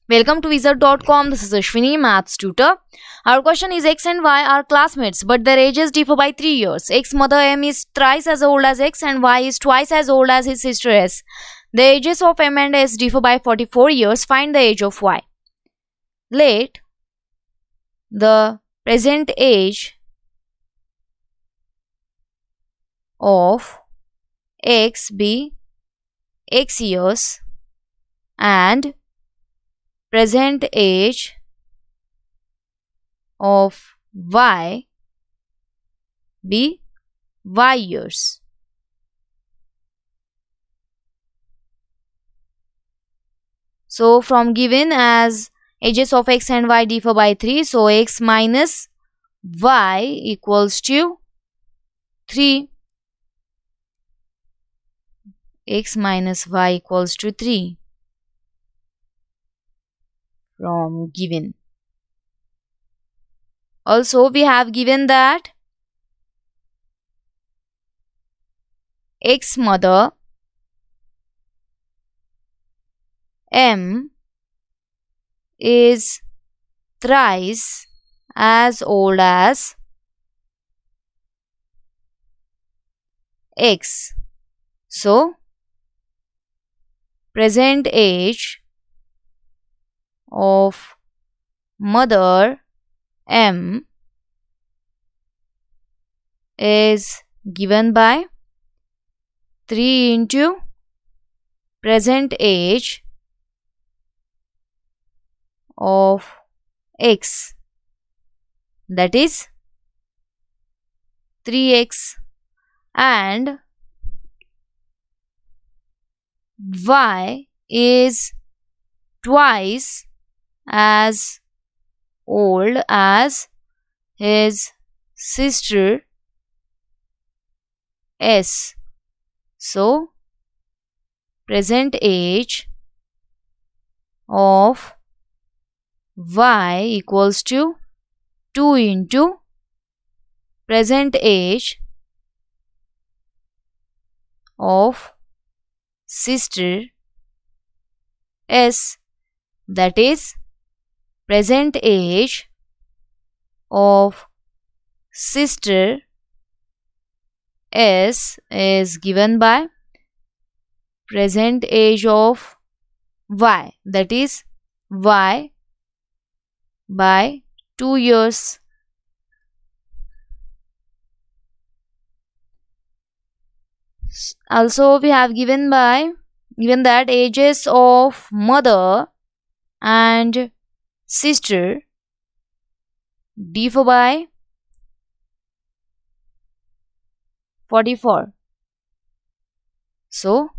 Welcome to Wizard.com. This is Ashwini, maths tutor. Our question is X and Y are classmates, but their ages differ by 3 years. X mother M is thrice as old as X and Y is twice as old as his sister S. The ages of M and S differ by 44 years. Find the age of Y. Let the present age of X be X years and present age of Y be Y years. So from given as ages of X and Y differ by 3, so X minus Y equals to 3. X minus Y equals to 3 from given. Also we have given that X mother M is thrice as old as X. So present age of mother M is given by 3 into present age of X, that is 3x, and Y is twice as old as his sister S. So present age of Y equals to 2 into present age of sister S, that is present age of sister S is given by present age of Y, that is Y by 2 years. Also we have given that ages of mother and sister differ by 44. So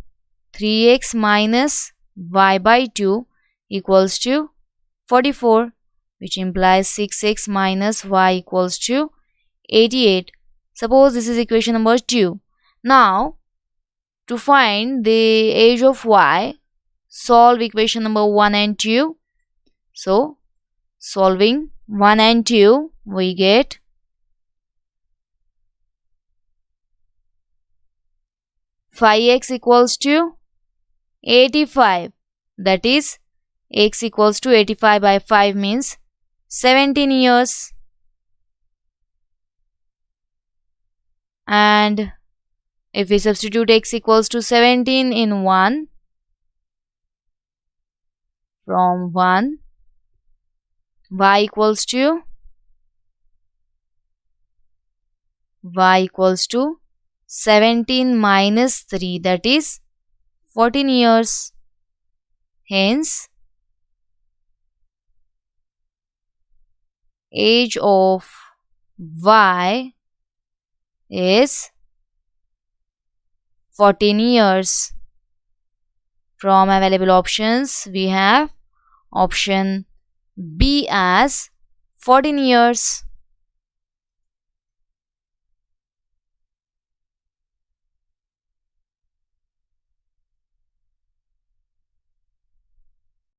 3x minus y by 2 equals to 44, which implies 6x minus y equals to 88. Suppose this is equation number 2. Now to find the age of Y, solve equation number 1 and 2. So solving 1 and 2, we get 5x equals to 85, that is x equals to 85 by 5 means 17 years, and if we substitute x equals to 17 in 1, from 1, y equals to 17 minus 3, that is 14 years. Hence age of Y is 14 years. From available options, we have option B as 14 years.